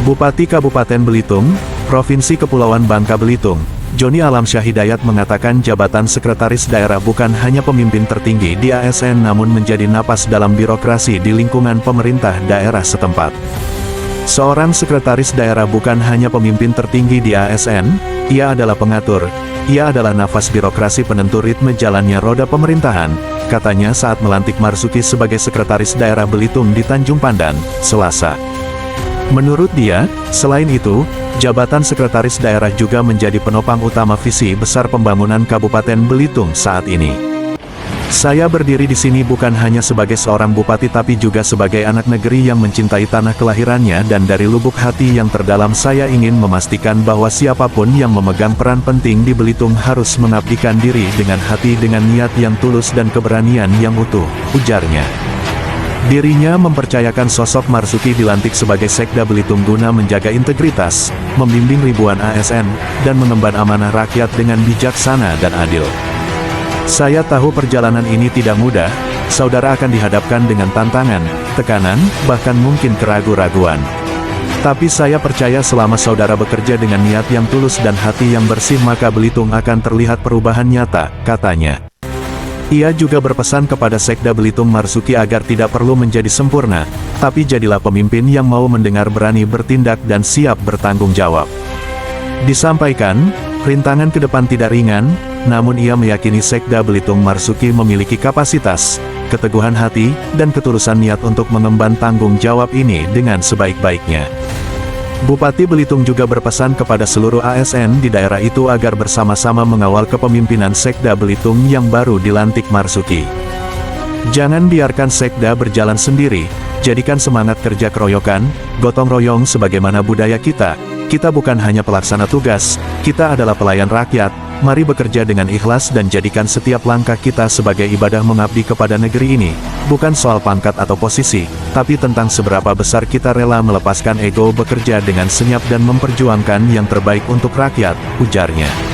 Bupati Kabupaten Belitung, Provinsi Kepulauan Bangka Belitung, Joni Alamsyah Hidayat mengatakan jabatan sekretaris daerah bukan hanya pemimpin tertinggi di ASN namun menjadi napas dalam birokrasi di lingkungan pemerintah daerah setempat. Seorang sekretaris daerah bukan hanya pemimpin tertinggi di ASN, ia adalah pengatur, ia adalah nafas birokrasi penentu ritme jalannya roda pemerintahan, katanya saat melantik Marzuki sebagai sekretaris daerah Belitung di Tanjung Pandan, Selasa. Menurut dia, selain itu, jabatan sekretaris daerah juga menjadi penopang utama visi besar pembangunan Kabupaten Belitung saat ini. Saya berdiri di sini bukan hanya sebagai seorang bupati tapi juga sebagai anak negeri yang mencintai tanah kelahirannya dan dari lubuk hati yang terdalam saya ingin memastikan bahwa siapapun yang memegang peran penting di Belitung harus mengabdikan diri dengan hati dengan niat yang tulus dan keberanian yang utuh, ujarnya. Dirinya mempercayakan sosok Marzuki dilantik sebagai Sekda Belitung guna menjaga integritas, membimbing ribuan ASN, dan mengemban amanah rakyat dengan bijaksana dan adil. Saya tahu perjalanan ini tidak mudah, saudara akan dihadapkan dengan tantangan, tekanan, bahkan mungkin keraguan-raguan. Tapi saya percaya selama saudara bekerja dengan niat yang tulus dan hati yang bersih maka Belitung akan terlihat perubahan nyata, katanya. Ia juga berpesan kepada Sekda Belitung Marzuki agar tidak perlu menjadi sempurna, tapi jadilah pemimpin yang mau mendengar, berani bertindak dan siap bertanggung jawab. Disampaikan, rintangan ke depan tidak ringan, namun ia meyakini Sekda Belitung Marzuki memiliki kapasitas, keteguhan hati, dan ketulusan niat untuk mengemban tanggung jawab ini dengan sebaik-baiknya. Bupati Belitung juga berpesan kepada seluruh ASN di daerah itu agar bersama-sama mengawal kepemimpinan Sekda Belitung yang baru dilantik Marzuki. Jangan biarkan Sekda berjalan sendiri, jadikan semangat kerja keroyokan, gotong royong sebagaimana budaya kita. Kita bukan hanya pelaksana tugas, kita adalah pelayan rakyat. Mari bekerja dengan ikhlas dan jadikan setiap langkah kita sebagai ibadah mengabdi kepada negeri ini. Bukan soal pangkat atau posisi, tapi tentang seberapa besar kita rela melepaskan ego bekerja dengan senyap dan memperjuangkan yang terbaik untuk rakyat, ujarnya.